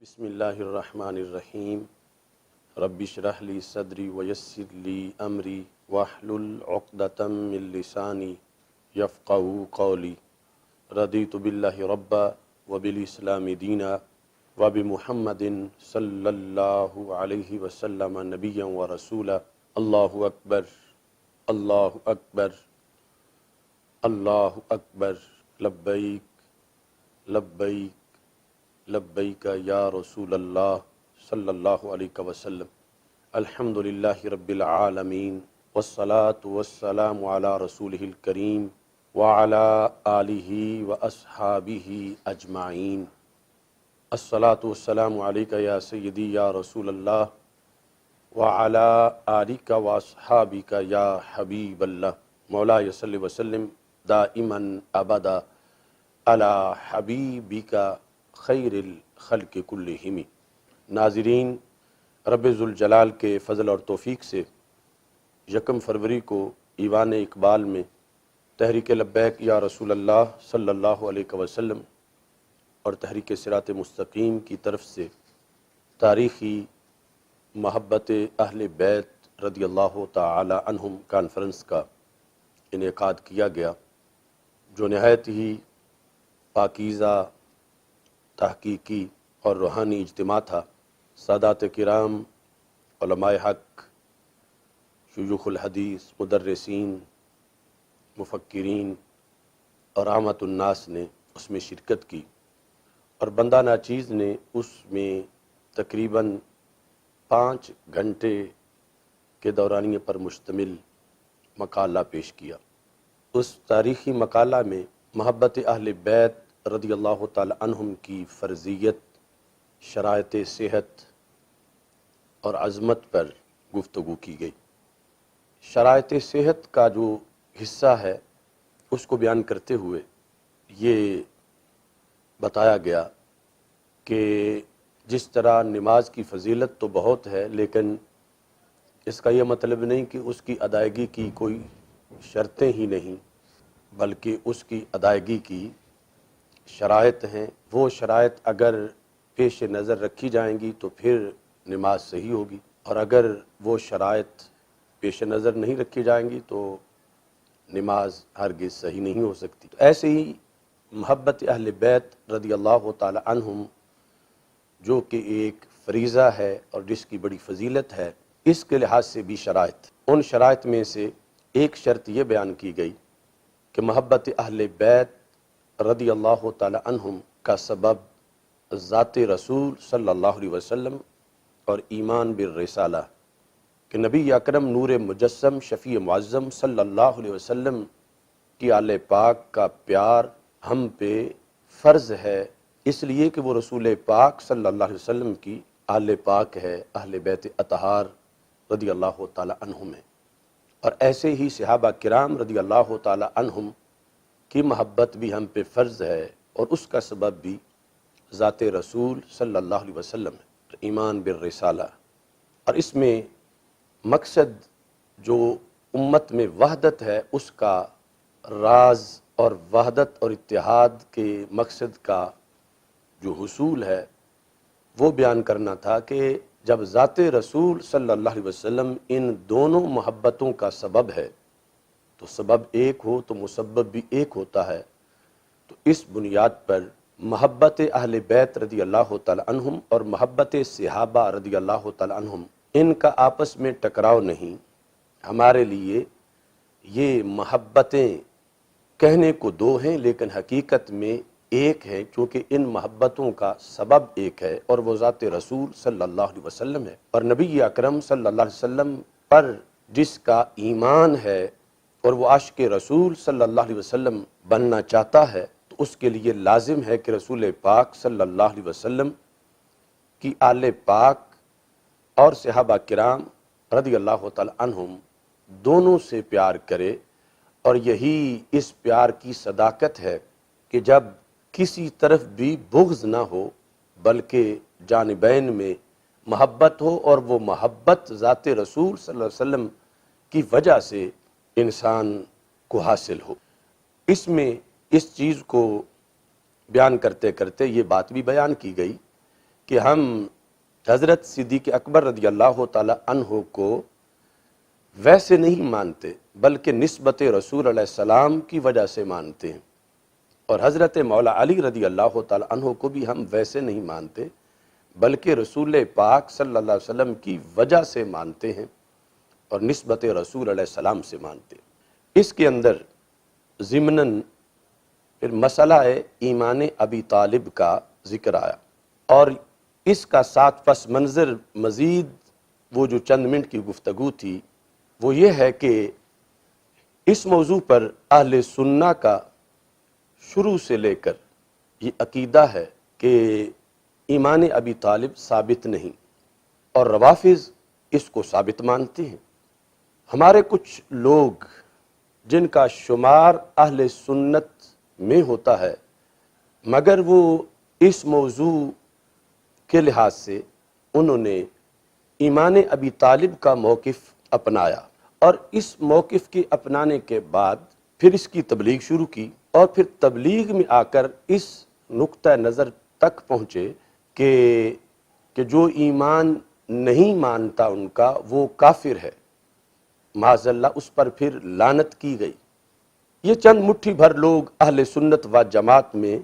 بسم اللہ الرحمن الرحیم رب اشرح لی صدری ویسر لی امری واحلل عقدۃ من لسانی یفقہوا قولی رضیت باللہ ربا وبالاسلام دینا وبمحمد صلی اللہ علیہ وسلم نبیا ورسولا۔ اللہ اکبر اللہ اکبر اللہ اکبر، لبیک لبیک لبیک یا رسول اللہ صلی اللہ علیہ وسلم۔ الحمدللہ رب العالمین والصلاة والسلام علی رسولہ الکریم وعلی آلہ واصحابہ اجمعین۔ الصلاة والسلام علیک یا سیدی یا رسول اللہ وعلی آلک واصحابک یا حبیب اللہ۔ مولاي صلی وسلم دائما ابدا علی حبیبک خیر الخلق کلہم۔ ناظرین، رب ذوالجلال کے فضل اور توفیق سے 1 فروری کو ایوان اقبال میں تحریک لبیک یا رسول اللہ صلی اللہ علیہ وسلم اور تحریک صراط مستقیم کی طرف سے تاریخی محبت اہل بیت رضی اللہ تعالی عنہم کانفرنس کا انعقاد کیا گیا، جو نہایت ہی پاکیزہ، تحقیقی اور روحانی اجتماع تھا۔ سادات کرام، علماء حق، شیوخ الحدیث، مدرسین، مفکرین اور عامۃ الناس نے اس میں شرکت کی، اور بندہ ناچیز نے اس میں تقریباً 5 گھنٹے کے دورانیے پر مشتمل مقالہ پیش کیا۔ اس تاریخی مقالہ میں محبت اہل بیت رضی اللہ تعالی عنہم کی فرضیت، شرائط صحت اور عظمت پر گفتگو کی گئی۔ شرائط صحت کا جو حصہ ہے اس کو بیان کرتے ہوئے یہ بتایا گیا کہ جس طرح نماز کی فضیلت تو بہت ہے، لیکن اس کا یہ مطلب نہیں کہ اس کی ادائیگی کی کوئی شرطیں ہی نہیں، بلکہ اس کی ادائیگی کی شرائط ہیں۔ وہ شرائط اگر پیش نظر رکھی جائیں گی تو پھر نماز صحیح ہوگی، اور اگر وہ شرائط پیش نظر نہیں رکھی جائیں گی تو نماز ہرگز صحیح نہیں ہو سکتی۔ تو ایسے ہی محبت اہل بیت رضی اللہ تعالی عنہم، جو کہ ایک فریضہ ہے اور جس کی بڑی فضیلت ہے، اس کے لحاظ سے بھی شرائط، ان شرائط میں سے ایک شرط یہ بیان کی گئی کہ محبت اہل بیت رضی اللہ تعالی عنہم کا سبب ذات رسول صلی اللہ علیہ وسلم اور ایمان بالرسالہ، کہ نبی اکرم نور مجسم شفیع معظم صلی اللہ علیہ وسلم کی آل پاک کا پیار ہم پہ فرض ہے، اس لیے کہ وہ رسول پاک صلی اللہ علیہ وسلم کی آل پاک ہے، اہل بیت اطہار رضی اللہ تعالی عنہم ہے۔ اور ایسے ہی صحابہ کرام رضی اللہ تعالی عنہم کی محبت بھی ہم پہ فرض ہے، اور اس کا سبب بھی ذات رسول صلی اللہ علیہ وسلم ہے، ایمان بالرسالہ۔ اور اس میں مقصد جو امت میں وحدت ہے، اس کا راز اور وحدت اور اتحاد کے مقصد کا جو حصول ہے وہ بیان کرنا تھا کہ جب ذات رسول صلی اللہ علیہ وسلم ان دونوں محبتوں کا سبب ہے تو سبب ایک ہو تو مسبب بھی ایک ہوتا ہے۔ تو اس بنیاد پر محبت اہل بیت رضی اللہ تعالی عنہم اور محبت صحابہ رضی اللہ تعالی عنہم، ان کا آپس میں ٹکراؤ نہیں۔ ہمارے لیے یہ محبتیں کہنے کو 2 ہیں، لیکن حقیقت میں ایک ہے، چونکہ ان محبتوں کا سبب ایک ہے، اور وہ ذات رسول صلی اللہ علیہ وسلم ہے۔ اور نبی اکرم صلی اللہ علیہ وسلم پر جس کا ایمان ہے اور وہ عاشق رسول صلی اللہ علیہ وسلم بننا چاہتا ہے، تو اس کے لیے لازم ہے کہ رسول پاک صلی اللہ علیہ وسلم کی آل پاک اور صحابہ کرام رضی اللہ تعالی عنہم دونوں سے پیار کرے۔ اور یہی اس پیار کی صداقت ہے کہ جب کسی طرف بھی بغض نہ ہو، بلکہ جانبین میں محبت ہو، اور وہ محبت ذات رسول صلی اللہ علیہ وسلم کی وجہ سے انسان کو حاصل ہو۔ اس میں اس چیز کو بیان کرتے کرتے یہ بات بھی بیان کی گئی کہ ہم حضرت صدیق اکبر رضی اللہ تعالی عنہ کو ویسے نہیں مانتے بلکہ نسبت رسول علیہ السلام کی وجہ سے مانتے ہیں، اور حضرت مولا علی رضی اللہ تعالی عنہ کو بھی ہم ویسے نہیں مانتے بلکہ رسول پاک صلی اللہ علیہ وسلم کی وجہ سے مانتے ہیں اور نسبت رسول علیہ السلام سے مانتے ہیں۔ اس کے اندر ضمناً پھر مسئلہ ایمان ابی طالب کا ذکر آیا، اور اس کا ساتھ پس منظر مزید وہ جو چند منٹ کی گفتگو تھی وہ یہ ہے کہ اس موضوع پر اہل سنہ کا شروع سے لے کر یہ عقیدہ ہے کہ ایمان ابی طالب ثابت نہیں، اور روافض اس کو ثابت مانتے ہیں۔ ہمارے کچھ لوگ جن کا شمار اہل سنت میں ہوتا ہے مگر وہ اس موضوع کے لحاظ سے انہوں نے ایمان ابی طالب کا موقف اپنایا، اور اس موقف کے اپنانے کے بعد پھر اس کی تبلیغ شروع کی، اور پھر تبلیغ میں آ کر اس نقطہ نظر تک پہنچے کہ جو ایمان نہیں مانتا ان کا وہ کافر ہے، معاذ اللہ اس پر پھر لعنت کی گئی۔ یہ چند مٹھی بھر لوگ اہل سنت و جماعت میں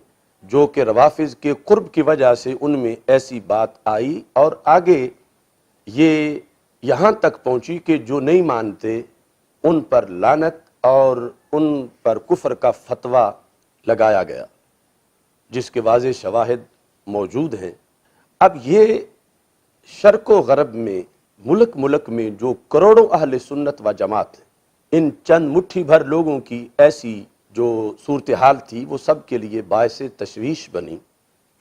جو کہ روافض کے قرب کی وجہ سے ان میں ایسی بات آئی، اور آگے یہ یہاں تک پہنچی کہ جو نہیں مانتے ان پر لعنت اور ان پر کفر کا فتویٰ لگایا گیا، جس کے واضح شواہد موجود ہیں۔ اب یہ شرق و غرب میں ملک میں جو کروڑوں اہل سنت و جماعت ہیں، ان چند مٹھی بھر لوگوں کی ایسی جو صورتحال تھی وہ سب کے لیے باعث تشویش بنی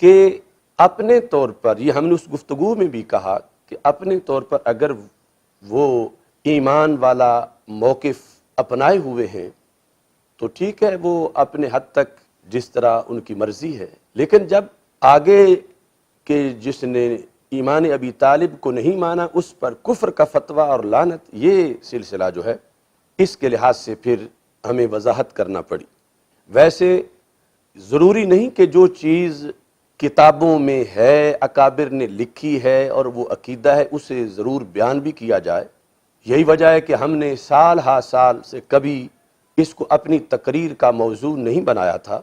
کہ اپنے طور پر، یہ ہم نے اس گفتگو میں بھی کہا کہ اپنے طور پر اگر وہ ایمان والا موقف اپنائے ہوئے ہیں تو ٹھیک ہے، وہ اپنے حد تک جس طرح ان کی مرضی ہے، لیکن جب آگے کہ جس نے ایمان ابی طالب کو نہیں مانا اس پر کفر کا فتویٰ اور لعنت، یہ سلسلہ جو ہے اس کے لحاظ سے پھر ہمیں وضاحت کرنا پڑی۔ ویسے ضروری نہیں کہ جو چیز کتابوں میں ہے، اکابر نے لکھی ہے اور وہ عقیدہ ہے، اسے ضرور بیان بھی کیا جائے۔ یہی وجہ ہے کہ ہم نے سال ہا سال سے کبھی اس کو اپنی تقریر کا موضوع نہیں بنایا تھا،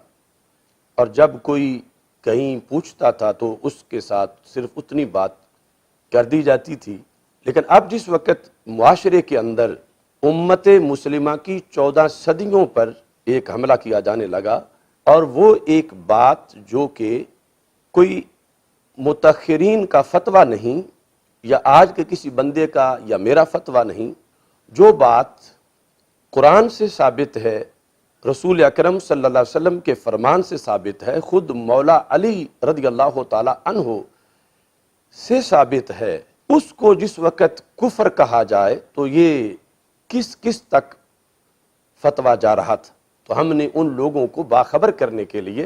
اور جب کوئی کہیں پوچھتا تھا تو اس کے ساتھ صرف اتنی بات کر دی جاتی تھی۔ لیکن اب جس وقت معاشرے کے اندر امت مسلمہ کی 14 صدیوں پر ایک حملہ کیا جانے لگا، اور وہ ایک بات جو کہ کوئی متأخرین کا فتویٰ نہیں یا آج کے کسی بندے کا یا میرا فتویٰ نہیں، جو بات قرآن سے ثابت ہے، رسول اکرم صلی اللہ علیہ وسلم کے فرمان سے ثابت ہے، خود مولا علی رضی اللہ تعالی عنہ سے ثابت ہے، اس کو جس وقت کفر کہا جائے تو یہ کس تک فتویٰ جا رہا تھا۔ تو ہم نے ان لوگوں کو باخبر کرنے کے لیے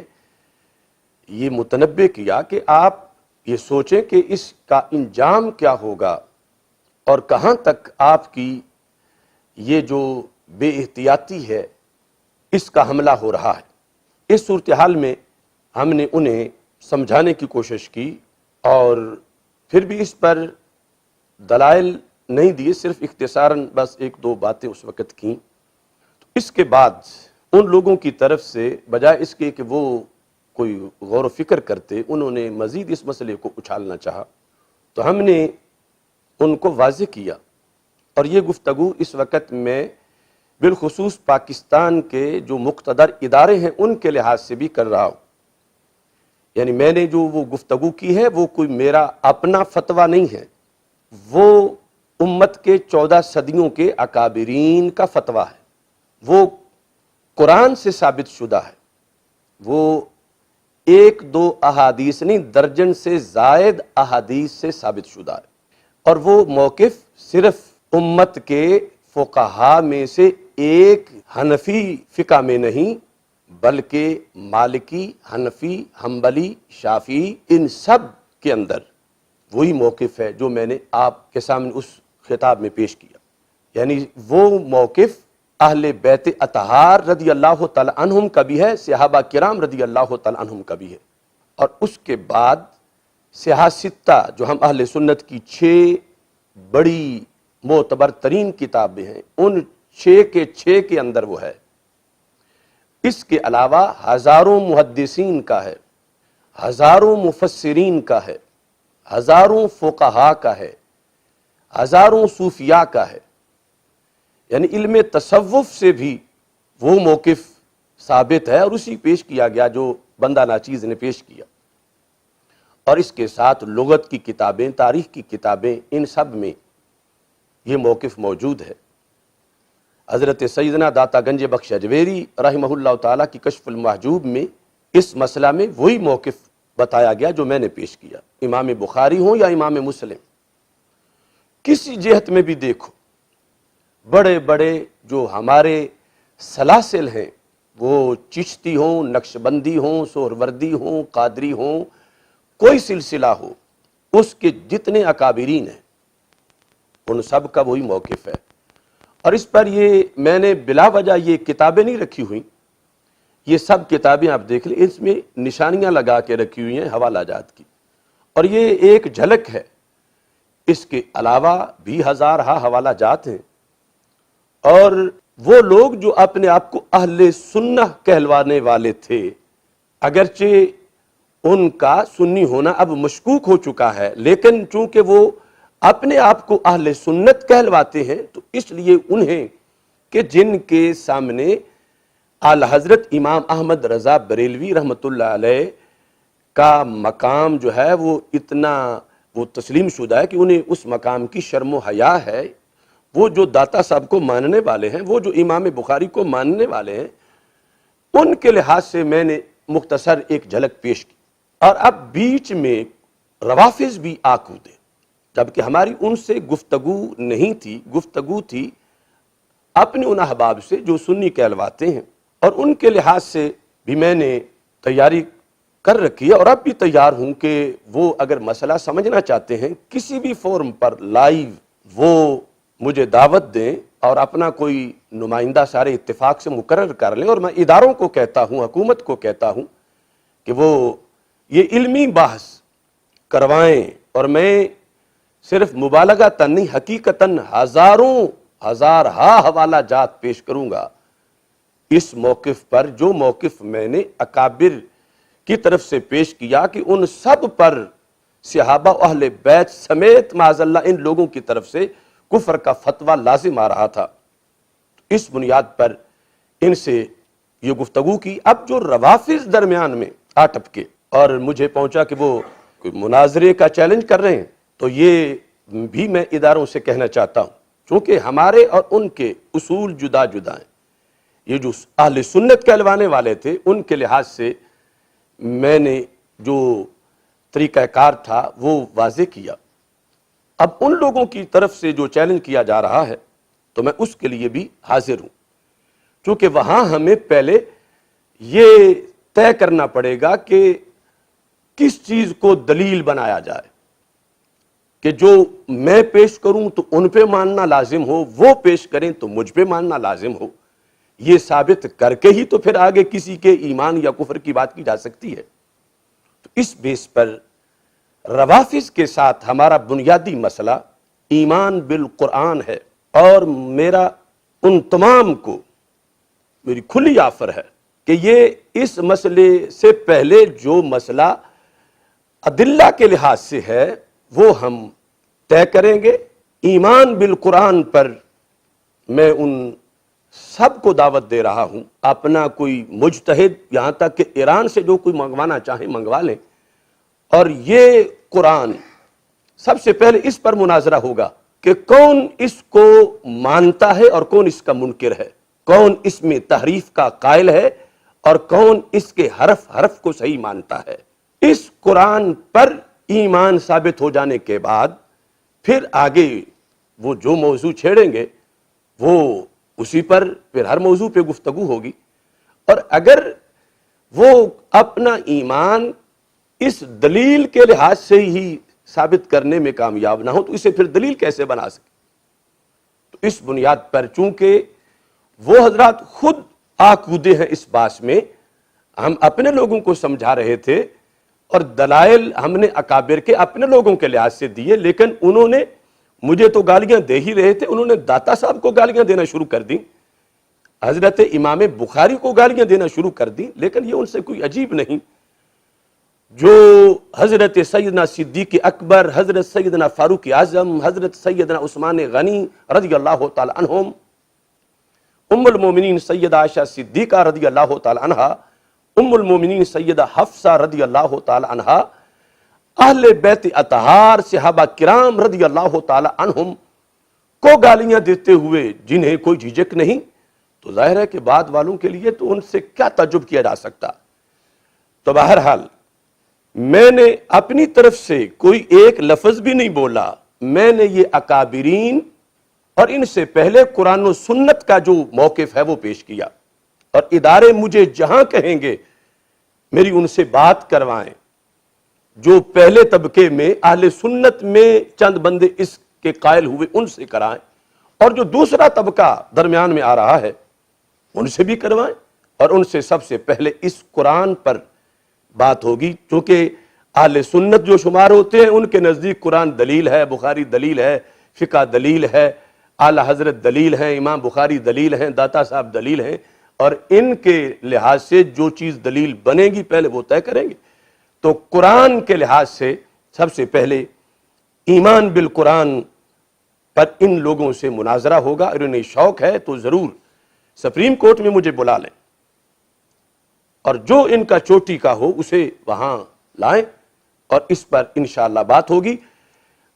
یہ متنبہ کیا کہ آپ یہ سوچیں کہ اس کا انجام کیا ہوگا اور کہاں تک آپ کی یہ جو بے احتیاطی ہے اس کا حملہ ہو رہا ہے۔ اس صورتحال میں ہم نے انہیں سمجھانے کی کوشش کی، اور پھر بھی اس پر دلائل نہیں دیے، صرف اختصاراً بس ایک دو باتیں اس وقت کیں۔ تو اس کے بعد ان لوگوں کی طرف سے بجائے اس کے کہ وہ کوئی غور و فکر کرتے، انہوں نے مزید اس مسئلے کو اچھالنا چاہا، تو ہم نے ان کو واضح کیا، اور یہ گفتگو اس وقت میں بالخصوص پاکستان کے جو مقتدر ادارے ہیں ان کے لحاظ سے بھی کر رہا ہوں۔ یعنی میں نے جو وہ گفتگو کی ہے وہ کوئی میرا اپنا فتویٰ نہیں ہے، وہ امت کے 14 صدیوں کے اکابرین کا فتویٰ ہے، وہ قرآن سے ثابت شدہ ہے، وہ ایک دو احادیث نہیں درجن سے زائد احادیث سے ثابت شدہ ہے، اور وہ موقف صرف امت کے فقہاء میں سے ایک حنفی فقہ میں نہیں بلکہ مالکی، حنفی، حنبلی، شافعی، ان سب کے اندر وہی موقف ہے جو میں نے آپ کے سامنے اس خطاب میں پیش کیا۔ یعنی وہ موقف اہل بیت اطہار رضی اللہ تعالی عنہم کا بھی ہے، صحابہ کرام رضی اللہ تعالی عنہم کا بھی ہے، اور اس کے بعد سیاہ ستہ جو ہم اہل سنت کی 6 بڑی معتبر ترین کتابیں ہیں، ان 6 کے اندر وہ ہے۔ اس کے علاوہ ہزاروں محدثین کا ہے، ہزاروں مفسرین کا ہے، ہزاروں فقہا کا ہے، ہزاروں صوفیاء کا ہے، یعنی علم تصوف سے بھی وہ موقف ثابت ہے اور اسی پیش کیا گیا جو بندہ ناچیز نے پیش کیا۔ اور اس کے ساتھ لغت کی کتابیں، تاریخ کی کتابیں، ان سب میں یہ موقف موجود ہے۔ حضرت سیدنا داتا گنج بخش اجویری رحمہ اللہ تعالیٰ کی کشف المحجوب میں اس مسئلہ میں وہی موقف بتایا گیا جو میں نے پیش کیا۔ امام بخاری ہوں یا امام مسلم، کسی جہت میں بھی دیکھو، بڑے بڑے جو ہمارے سلاسل ہیں، وہ چشتی ہوں، نقشبندی ہوں، سہروردی ہوں، قادری ہوں، کوئی سلسلہ ہو، اس کے جتنے اکابرین ہیں ان سب کا وہی موقف ہے۔ اور اس پر یہ میں نے بلا وجہ یہ کتابیں نہیں رکھی ہوئی، یہ سب کتابیں آپ دیکھ لیں، اس میں نشانیاں لگا کے رکھی ہوئی ہیں حوالہ جات کی، اور یہ ایک جھلک ہے۔ اس کے علاوہ بھی ہزارہا حوالہ جات ہیں، اور وہ لوگ جو اپنے آپ کو اہل سنہ کہلوانے والے تھے، اگرچہ ان کا سنی ہونا اب مشکوک ہو چکا ہے، لیکن چونکہ وہ اپنے آپ کو اہل سنت کہلواتے ہیں تو اس لیے انہیں کہ جن کے سامنے اعلی حضرت امام احمد رضا بریلوی رحمۃ اللہ علیہ کا مقام جو ہے وہ اتنا وہ تسلیم شدہ ہے کہ انہیں اس مقام کی شرم و حیا ہے، وہ جو داتا صاحب کو ماننے والے ہیں، وہ جو امام بخاری کو ماننے والے ہیں، ان کے لحاظ سے میں نے مختصر ایک جھلک پیش کی۔ اور اب بیچ میں روافظ بھی آ کودے، جبکہ ہماری ان سے گفتگو نہیں تھی، گفتگو تھی اپنے ان احباب سے جو سنی کہلواتے ہیں، اور ان کے لحاظ سے بھی میں نے تیاری کر رکھی ہے، اور اب بھی تیار ہوں کہ وہ اگر مسئلہ سمجھنا چاہتے ہیں کسی بھی فورم پر لائیو وہ مجھے دعوت دیں اور اپنا کوئی نمائندہ سارے اتفاق سے مقرر کر لیں، اور میں اداروں کو کہتا ہوں، حکومت کو کہتا ہوں کہ وہ یہ علمی بحث کروائیں، اور میں صرف مبالغہ نہیں، حقیقتاً ہزارہا حوالہ جات پیش کروں گا اس موقف پر، جو موقف میں نے اکابر کی طرف سے پیش کیا کہ ان سب پر صحابہ و اہل بیت سمیت معاذ اللہ ان لوگوں کی طرف سے کفر کا فتویٰ لازم آ رہا تھا۔ اس بنیاد پر ان سے یہ گفتگو کی۔ اب جو روافظ درمیان میں آ ٹپکے اور مجھے پہنچا کہ وہ کوئی مناظرے کا چیلنج کر رہے ہیں، تو یہ بھی میں اداروں سے کہنا چاہتا ہوں، چونکہ ہمارے اور ان کے اصول جدا جدا ہیں۔ یہ جو اہل سنت کہلوانے والے تھے ان کے لحاظ سے میں نے جو طریقہ کار تھا وہ واضح کیا۔ اب ان لوگوں کی طرف سے جو چیلنج کیا جا رہا ہے تو میں اس کے لیے بھی حاضر ہوں، چونکہ وہاں ہمیں پہلے یہ طے کرنا پڑے گا کہ کس چیز کو دلیل بنایا جائے، کہ جو میں پیش کروں تو ان پہ ماننا لازم ہو، وہ پیش کریں تو مجھ پہ ماننا لازم ہو۔ یہ ثابت کر کے ہی تو پھر آگے کسی کے ایمان یا کفر کی بات کی جا سکتی ہے۔ تو اس بیس پر روافظ کے ساتھ ہمارا بنیادی مسئلہ ایمان بالقرآن ہے، اور میرا ان تمام کو میری کھلی آفر ہے کہ یہ اس مسئلے سے پہلے جو مسئلہ ادلہ کے لحاظ سے ہے وہ ہم طے کریں گے۔ ایمان بالقرآن پر میں ان سب کو دعوت دے رہا ہوں، اپنا کوئی مجتہد یہاں تک کہ ایران سے جو کوئی منگوانا چاہیں منگوا لیں، اور یہ قرآن سب سے پہلے اس پر مناظرہ ہوگا کہ کون اس کو مانتا ہے اور کون اس کا منکر ہے، کون اس میں تحریف کا قائل ہے اور کون اس کے حرف حرف کو صحیح مانتا ہے۔ اس قرآن پر ایمان ثابت ہو جانے کے بعد پھر آگے وہ جو موضوع چھیڑیں گے وہ اسی پر پھر ہر موضوع پہ گفتگو ہوگی، اور اگر وہ اپنا ایمان اس دلیل کے لحاظ سے ہی ثابت کرنے میں کامیاب نہ ہو تو اسے پھر دلیل کیسے بنا سکے؟ تو اس بنیاد پر چونکہ وہ حضرات خود آ کودے ہیں اس باس میں، ہم اپنے لوگوں کو سمجھا رہے تھے اور دلائل ہم نے اکابر کے اپنے لوگوں کے لحاظ سے دیے، لیکن انہوں نے مجھے تو گالیاں دے ہی رہے تھے، انہوں نے داتا صاحب کو گالیاں دینا شروع کر دیں، حضرت امام بخاری کو گالیاں دینا شروع کر دیں، لیکن یہ ان سے کوئی عجیب نہیں۔ جو حضرت سیدنا صدیق اکبر، حضرت سیدنا فاروق اعظم، حضرت سیدنا عثمان غنی رضی اللہ تعالی عنہم، ام المومنین سیدہ عائشہ صدیقہ رضی اللہ تعالی عنہ، ام المومنین سیدہ حفصہ رضی اللہ تعالی عنہ، اہل بیت اطہار صحابہ کرام رضی اللہ تعالی عنہم کو گالیاں دیتے ہوئے جنہیں کوئی جھجک نہیں، تو ظاہر ہے کہ بعد والوں کے لیے تو ان سے کیا تعجب کیا جا سکتا۔ تو بہرحال میں نے اپنی طرف سے کوئی ایک لفظ بھی نہیں بولا، میں نے یہ اکابرین اور ان سے پہلے قرآن و سنت کا جو موقف ہے وہ پیش کیا، اور ادارے مجھے جہاں کہیں گے میری ان سے بات کروائیں، جو پہلے طبقے میں اہل سنت میں چند بندے اس کے قائل ہوئے ان سے کرائیں، اور جو دوسرا طبقہ درمیان میں آ رہا ہے ان سے بھی کروائیں، اور ان سے سب سے پہلے اس قرآن پر بات ہوگی، چونکہ اہل سنت جو شمار ہوتے ہیں ان کے نزدیک قرآن دلیل ہے، بخاری دلیل ہے، فقہ دلیل ہے، اعلی حضرت دلیل ہیں، امام بخاری دلیل ہیں، داتا صاحب دلیل ہیں، اور ان کے لحاظ سے جو چیز دلیل بنے گی پہلے وہ طے کریں گے۔ تو قرآن کے لحاظ سے سب سے پہلے ایمان بالقرآن پر ان لوگوں سے مناظرہ ہوگا، اور انہیں شوق ہے تو ضرور سپریم کورٹ میں مجھے بلا لیں، اور جو ان کا چوٹی کا ہو اسے وہاں لائیں، اور اس پر انشاءاللہ بات ہوگی۔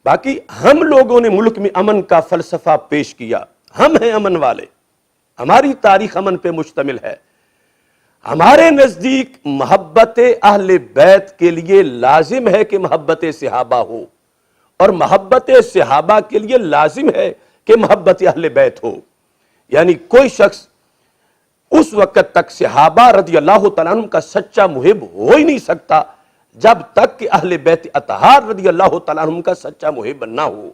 باقی ہم لوگوں نے ملک میں امن کا فلسفہ پیش کیا، ہم ہیں امن والے، ہماری تاریخ امن پہ مشتمل ہے۔ ہمارے نزدیک محبت اہل بیت کے لیے لازم ہے کہ محبت صحابہ ہو، اور محبت صحابہ کے لیے لازم ہے کہ محبت اہل بیت ہو۔ یعنی کوئی شخص اس وقت تک صحابہ رضی اللہ تعالیٰ عنہ کا سچا محب ہو ہی نہیں سکتا جب تک کہ اہل بیت اطہار رضی اللہ تعالیٰ عنہ کا سچا محب نہ ہو،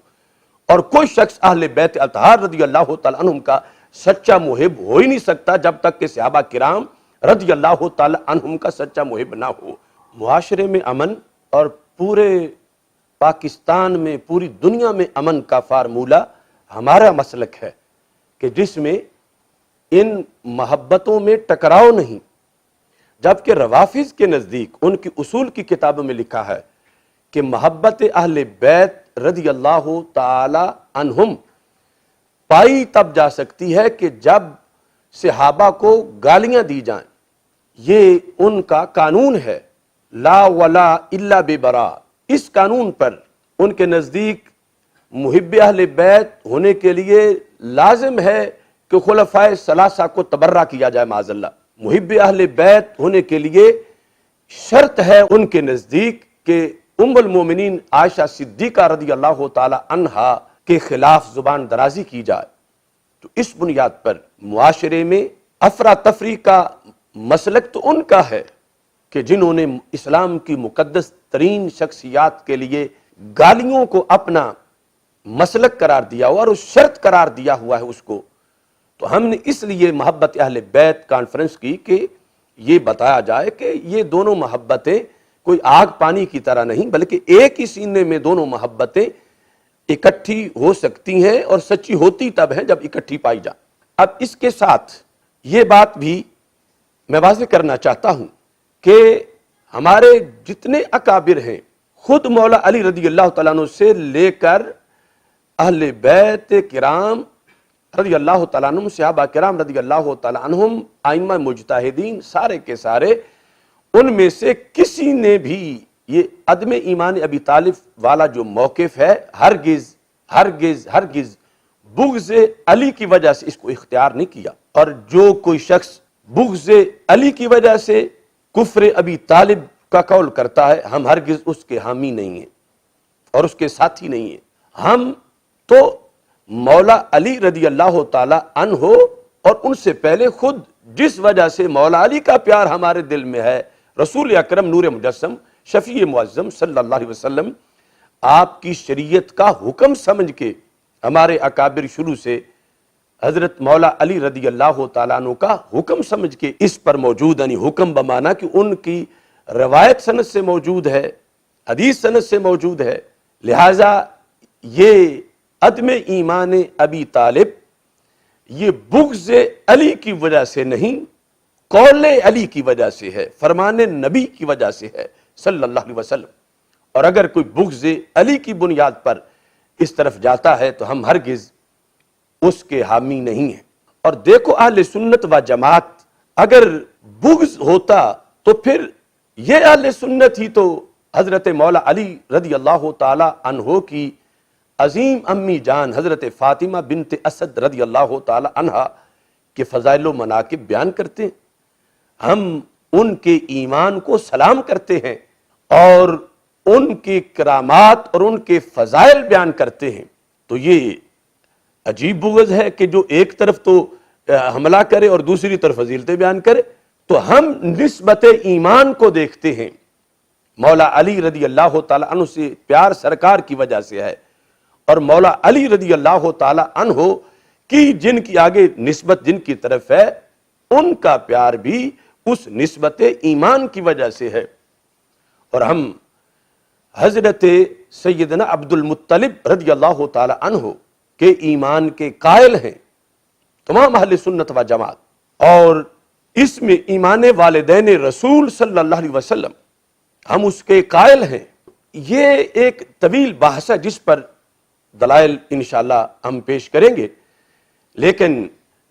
اور کوئی شخص اہل بیت اطہار رضی اللہ تعالیٰ عنہ کا سچا محب ہو ہی نہیں سکتا جب تک کہ صحابہ کرام رضی اللہ تعالیٰ عنہ کا سچا محب نہ ہو۔ معاشرے میں امن اور پورے پاکستان میں، پوری دنیا میں امن کا فارمولہ ہمارا مسلک ہے کہ جس میں ان محبتوں میں ٹکراؤ نہیں، جبکہ روافض کے نزدیک ان کی اصول کی کتابوں میں لکھا ہے کہ محبت اہل بیت رضی اللہ تعالی عنہم پائی تب جا سکتی ہے کہ جب صحابہ کو گالیاں دی جائیں۔ یہ ان کا قانون ہے، لا ولا الا ببرا۔ اس قانون پر ان کے نزدیک محب اہل بیت ہونے کے لیے لازم ہے کہ خلفائے ثلاثہ کو تبرہ کیا جائے معاذ اللہ۔ محب اہل بیت ہونے کے لیے شرط ہے ان کے نزدیک کہ ام المومنین عائشہ صدیقہ رضی اللہ تعالی عنہا کے خلاف زبان درازی کی جائے۔ تو اس بنیاد پر معاشرے میں افراتفری کا مسلک تو ان کا ہے کہ جنہوں نے اسلام کی مقدس ترین شخصیات کے لیے گالیوں کو اپنا مسلک قرار دیا ہوا اور اس شرط قرار دیا ہوا ہے اس کو۔ تو ہم نے اس لیے محبت اہل بیت کانفرنس کی کہ یہ بتایا جائے کہ یہ دونوں محبتیں کوئی آگ پانی کی طرح نہیں، بلکہ ایک ہی سینے میں دونوں محبتیں اکٹھی ہو سکتی ہیں، اور سچی ہوتی تب ہیں جب اکٹھی پائی جائیں۔ اب اس کے ساتھ یہ بات بھی میں واضح کرنا چاہتا ہوں کہ ہمارے جتنے اکابر ہیں، خود مولا علی رضی اللہ تعالیٰ عنہ سے لے کر اہل بیت کرام رضی اللہ تعالیٰ عنہم، صحابہ کرام رضی اللہ تعالیٰ عنہم، ائمہ مجتہدین، سارے کے سارے ان میں سے کسی نے بھی یہ عدم ایمان ابی طالب والا جو موقف ہے ہرگز ہرگز ہرگز بغض علی کی وجہ سے اس کو اختیار نہیں کیا۔ اور جو کوئی شخص بغض علی کی وجہ سے کفر ابی طالب کا قول کرتا ہے، ہم ہرگز اس کے حامی نہیں ہیں اور اس کے ساتھی نہیں ہیں۔ ہم تو مولا علی رضی اللہ تعالی عنہ اور ان سے پہلے خود جس وجہ سے مولا علی کا پیار ہمارے دل میں ہے، رسول اکرم نور مجسم شفیع معظم صلی اللہ علیہ وسلم، آپ کی شریعت کا حکم سمجھ کے ہمارے اکابر شروع سے حضرت مولا علی رضی اللہ تعالیٰ عنہ کا حکم سمجھ کے اس پر موجود، یعنی حکم بمانا کہ ان کی روایت سند سے موجود ہے، حدیث سند سے موجود ہے، لہٰذا یہ عدم ایمان ابی طالب یہ بغض علی کی وجہ سے نہیں، قول علی کی وجہ سے ہے، فرمان نبی کی وجہ سے ہے صلی اللہ علیہ وسلم۔ اور اگر کوئی بغض علی کی بنیاد پر اس طرف جاتا ہے تو ہم ہرگز اس کے حامی نہیں ہیں۔ اور دیکھو اہل سنت و جماعت، اگر بغض ہوتا تو پھر یہ اہل سنت ہی تو حضرت مولا علی رضی اللہ تعالی عنہ کی عظیم امی جان حضرت فاطمہ بنت اسد رضی اللہ تعالی عنہ کے فضائل و مناقب بیان کرتے ہیں۔ ہم ان کے ایمان کو سلام کرتے ہیں اور ان کی کرامات اور ان کے فضائل بیان کرتے ہیں، تو یہ عجیب بغض ہے کہ جو ایک طرف تو حملہ کرے اور دوسری طرف فضیلتیں بیان کرے۔ تو ہم نسبت ایمان کو دیکھتے ہیں، مولا علی رضی اللہ تعالی عنہ سے پیار سرکار کی وجہ سے ہے، اور مولا علی رضی اللہ تعالی عنہ کی جن کی آگے نسبت جن کی طرف ہے ان کا پیار بھی اس نسبت ایمان کی وجہ سے ہے۔ اور ہم حضرت سیدنا عبد المطلب رضی اللہ تعالی عنہ کے ایمان کے قائل ہیں تمام اہل سنت و جماعت، اور اس میں ایمان والدین رسول صلی اللہ علیہ وسلم ہم اس کے قائل ہیں۔ یہ ایک طویل بحث ہے جس پر دلائل انشاءاللہ ہم پیش کریں گے، لیکن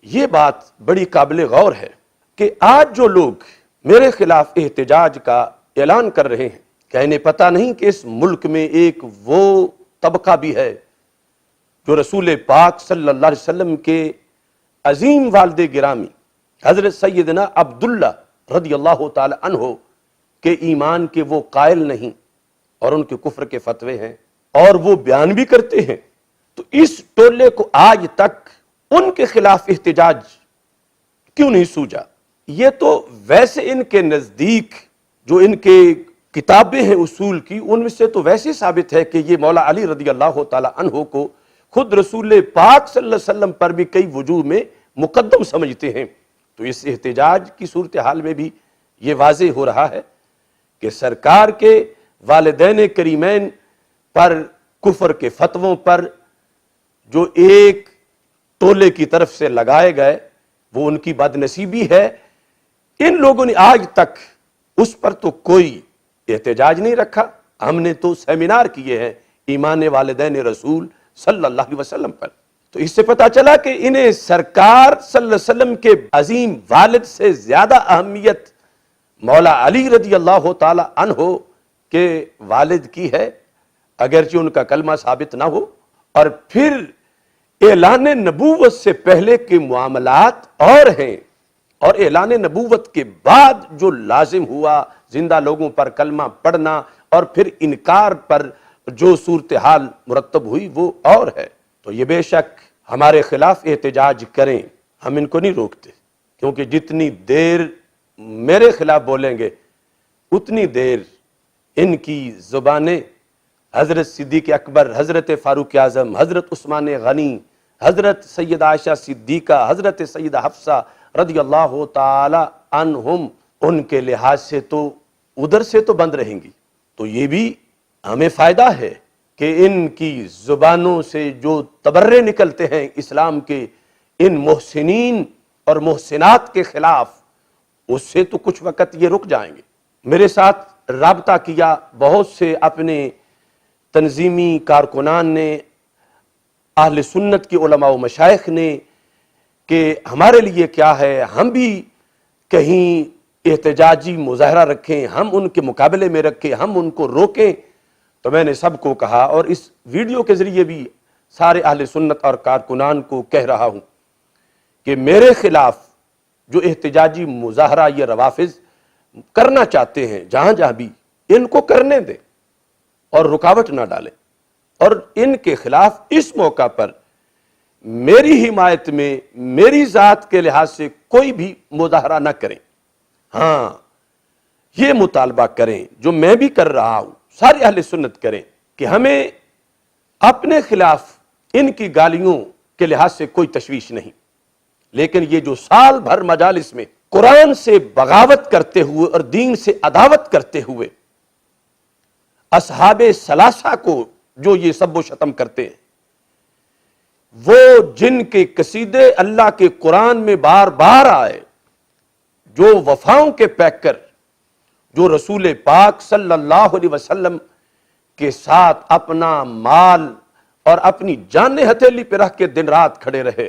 یہ بات بڑی قابل غور ہے کہ آج جو لوگ میرے خلاف احتجاج کا اعلان کر رہے ہیں، کہ انہیں پتہ نہیں کہ اس ملک میں ایک وہ طبقہ بھی ہے جو رسول پاک صلی اللہ علیہ وسلم کے عظیم والد گرامی حضرت سیدنا عبداللہ رضی اللہ تعالی عنہ کے ایمان کے وہ قائل نہیں اور ان کے کفر کے فتوے ہیں اور وہ بیان بھی کرتے ہیں۔ تو اس ٹولے کو آج تک ان کے خلاف احتجاج کیوں نہیں سوجا؟ یہ تو ویسے ان کے نزدیک جو ان کے کتابیں ہیں اصول کی، ان میں سے تو ویسے ثابت ہے کہ یہ مولا علی رضی اللہ تعالی عنہ کو خود رسول پاک صلی اللہ علیہ وسلم پر بھی کئی وجوہ میں مقدم سمجھتے ہیں۔ تو اس احتجاج کی صورتحال میں بھی یہ واضح ہو رہا ہے کہ سرکار کے والدین کریمین پر کفر کے فتووں پر جو ایک ٹولے کی طرف سے لگائے گئے وہ ان کی بد نصیبی ہے۔ ان لوگوں نے آج تک اس پر تو کوئی احتجاج نہیں رکھا۔ ہم نے تو سیمینار کیے ہیں ایمان والدین رسول صلی اللہ علیہ وسلم پر۔ تو اس سے پتہ چلا کہ انہیں سرکار صلی اللہ علیہ وسلم کے عظیم والد سے زیادہ اہمیت مولا علی رضی اللہ تعالی عنہ کے والد کی ہے، اگرچہ ان کا کلمہ ثابت نہ ہو۔ اور پھر اعلان نبوت سے پہلے کے معاملات اور ہیں، اور اعلان نبوت کے بعد جو لازم ہوا زندہ لوگوں پر کلمہ پڑھنا اور پھر انکار پر جو صورتحال مرتب ہوئی وہ اور ہے۔ تو یہ بے شک ہمارے خلاف احتجاج کریں، ہم ان کو نہیں روکتے، کیونکہ جتنی دیر میرے خلاف بولیں گے اتنی دیر ان کی زبانیں حضرت صدیق اکبر، حضرت فاروق اعظم، حضرت عثمان غنی، حضرت سیدہ عائشہ صدیقہ، حضرت سیدہ حفصہ رضی اللہ تعالی عنہم، ان کے لحاظ سے تو ادھر سے تو بند رہیں گی۔ تو یہ بھی ہمیں فائدہ ہے کہ ان کی زبانوں سے جو تبرے نکلتے ہیں اسلام کے ان محسنین اور محسنات کے خلاف، اس سے تو کچھ وقت یہ رک جائیں گے۔ میرے ساتھ رابطہ کیا بہت سے اپنے تنظیمی کارکنان نے، اہل سنت کے علماء و مشائخ نے، کہ ہمارے لیے کیا ہے، ہم بھی کہیں احتجاجی مظاہرہ رکھیں، ہم ان کے مقابلے میں رکھیں، ہم ان کو روکیں۔ تو میں نے سب کو کہا اور اس ویڈیو کے ذریعے بھی سارے اہل سنت اور کارکنان کو کہہ رہا ہوں کہ میرے خلاف جو احتجاجی مظاہرہ یہ روافض کرنا چاہتے ہیں جہاں جہاں بھی، ان کو کرنے دیں اور رکاوٹ نہ ڈالیں، اور ان کے خلاف اس موقع پر میری حمایت میں میری ذات کے لحاظ سے کوئی بھی مظاہرہ نہ کریں۔ ہاں یہ مطالبہ کریں جو میں بھی کر رہا ہوں، سارے اہل سنت کریں کہ ہمیں اپنے خلاف ان کی گالیوں کے لحاظ سے کوئی تشویش نہیں، لیکن یہ جو سال بھر مجالس میں قرآن سے بغاوت کرتے ہوئے اور دین سے عداوت کرتے ہوئے اصحاب ثلاثہ کو جو یہ سب و شتم کرتے ہیں، وہ جن کے قصیدے اللہ کے قرآن میں بار بار آئے، جو وفاؤں کے پیکر، جو رسول پاک صلی اللہ علیہ وسلم کے ساتھ اپنا مال اور اپنی جان ہتھیلی پہ رکھ کے دن رات کھڑے رہے،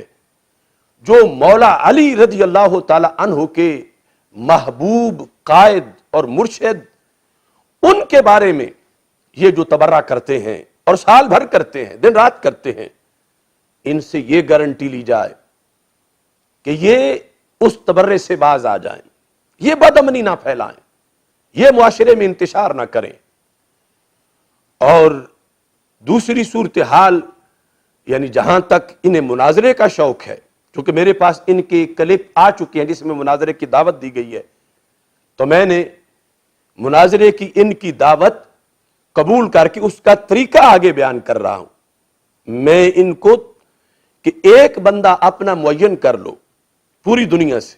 جو مولا علی رضی اللہ تعالی عنہ کے محبوب قائد اور مرشد، ان کے بارے میں یہ جو تبرہ کرتے ہیں اور سال بھر کرتے ہیں، دن رات کرتے ہیں، ان سے یہ گارنٹی لی جائے کہ یہ اس تبرے سے باز آ جائیں، یہ بدامنی نہ پھیلائیں، یہ معاشرے میں انتشار نہ کریں۔ اور دوسری صورتحال، یعنی جہاں تک انہیں مناظرے کا شوق ہے، چونکہ میرے پاس ان کے کلپ آ چکے ہیں جس میں مناظرے کی دعوت دی گئی ہے، تو میں نے مناظرے کی ان کی دعوت قبول کر کے اس کا طریقہ آگے بیان کر رہا ہوں۔ میں ان کو کہ ایک بندہ اپنا معین کر لو پوری دنیا سے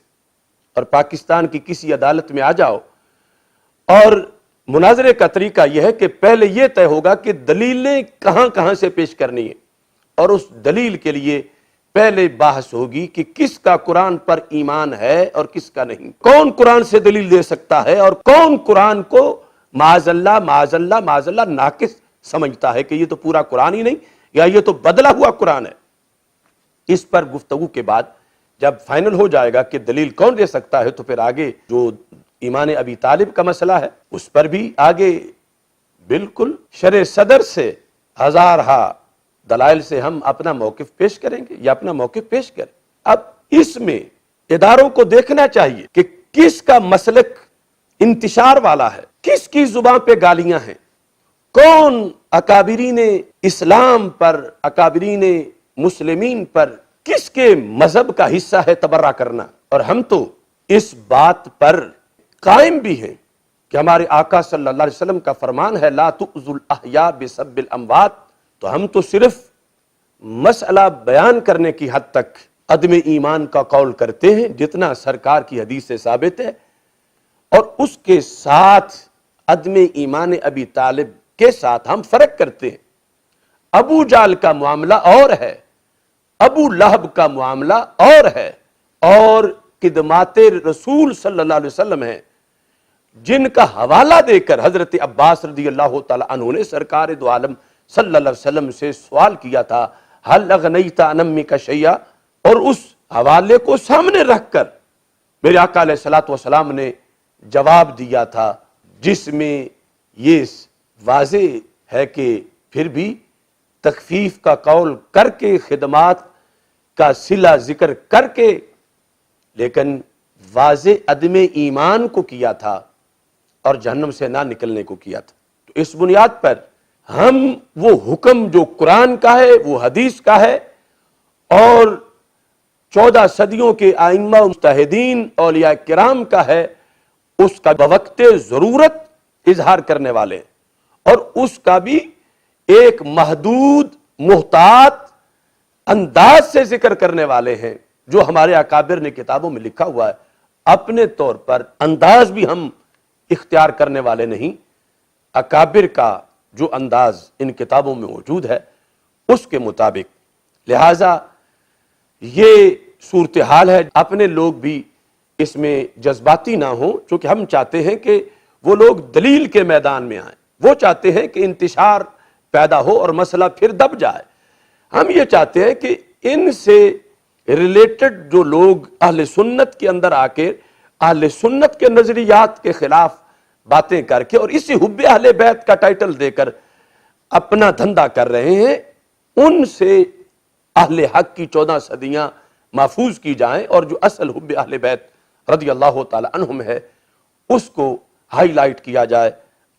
اور پاکستان کی کسی عدالت میں آ جاؤ، اور مناظرے کا طریقہ یہ ہے کہ پہلے یہ طے ہوگا کہ دلیلیں کہاں کہاں سے پیش کرنی ہے، اور اس دلیل کے لیے پہلے بحث ہوگی کہ کس کا قرآن پر ایمان ہے اور کس کا نہیں، کون قرآن سے دلیل دے سکتا ہے اور کون قرآن کو معاذ اللہ معاذ اللہ معاذ اللہ ناقص سمجھتا ہے کہ یہ تو پورا قرآن ہی نہیں، یا یہ تو بدلا ہوا قرآن ہے۔ اس پر گفتگو کے بعد جب فائنل ہو جائے گا کہ دلیل کون دے سکتا ہے، تو پھر آگے جو ایمان ابی طالب کا مسئلہ ہے اس پر بھی آگے بالکل شرح صدر سے ہزارہا دلائل سے ہم اپنا موقف پیش کریں گے یا اپنا موقف پیش کریں۔ اب اس میں اداروں کو دیکھنا چاہیے کہ کس کا مسلک انتشار والا ہے، کس کی زبان پہ گالیاں ہیں، کون اکابرین اسلام پر، اکابرین مسلمین پر، کس کے مذہب کا حصہ ہے تبرہ کرنا۔ اور ہم تو اس بات پر قائم بھی ہیں کہ ہمارے آقا صلی اللہ علیہ وسلم کا فرمان ہے لا تؤذوا الاحیاء بسب الاموات، تو ہم تو صرف مسئلہ بیان کرنے کی حد تک عدم ایمان کا قول کرتے ہیں جتنا سرکار کی حدیث سے ثابت ہے، اور اس کے ساتھ عدم ایمان ابی طالب کے ساتھ ہم فرق کرتے ہیں۔ ابو جال کا معاملہ اور ہے، ابو لہب کا معاملہ اور ہے، اور خدمات رسول صلی اللہ علیہ وسلم ہیں جن کا حوالہ دے کر حضرت عباس رضی اللہ تعالی عنہ نے سرکار دو عالم صلی اللہ علیہ وسلم سے سوال کیا تھا حل اغنیت عن امک شیئا، اور اس حوالے کو سامنے رکھ کر میرے آقا علیہ الصلوۃ والسلام نے جواب دیا تھا، جس میں یہ واضح ہے کہ پھر بھی تخفیف کا قول کر کے، خدمات کا صلہ ذکر کر کے، لیکن واضح عدم ایمان کو کیا تھا اور جہنم سے نہ نکلنے کو کیا تھا۔ تو اس بنیاد پر ہم وہ حکم جو قرآن کا ہے، وہ حدیث کا ہے، اور 14 صدیوں کے ائمہ مجتہدین اولیاء کرام کا ہے، اس کا بوقت ضرورت اظہار کرنے والے ہیں، اور اس کا بھی ایک محدود محتاط انداز سے ذکر کرنے والے ہیں، جو ہمارے اکابر نے کتابوں میں لکھا ہوا ہے۔ اپنے طور پر انداز بھی ہم اختیار کرنے والے نہیں، اکابر کا جو انداز ان کتابوں میں موجود ہے اس کے مطابق۔ لہٰذا یہ صورتحال ہے، اپنے لوگ بھی اس میں جذباتی نہ ہوں، چونکہ ہم چاہتے ہیں کہ وہ لوگ دلیل کے میدان میں آئیں، وہ چاہتے ہیں کہ انتشار پیدا ہو اور مسئلہ پھر دب جائے۔ ہم یہ چاہتے ہیں کہ ان سے ریلیٹڈ جو لوگ اہل سنت کے اندر آ کے اہل سنت کے نظریات کے خلاف باتیں کر کے اور اسی حب اہل بیت کا ٹائٹل دے کر اپنا دھندا کر رہے ہیں، ان سے اہل حق کی 14 صدیاں محفوظ کی جائیں، اور جو اصل حب اہل بیت رضی اللہ تعالی عنہم ہے اس کو ہائی لائٹ کیا جائے۔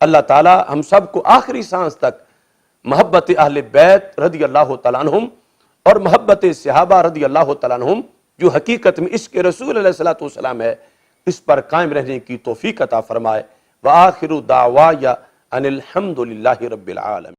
اللہ تعالی ہم سب کو آخری سانس تک محبت اہل بیت رضی اللہ تعالی عنہم اور محبت صحابہ رضی اللہ تعالی عنہم، جو حقیقت میں عشق رسول علیہ الصلوۃ والسلام ہے، اس پر قائم رہنے کی توفیق عطا فرمائے۔ وآخر دعوایا ان الحمد للہ رب العالمین۔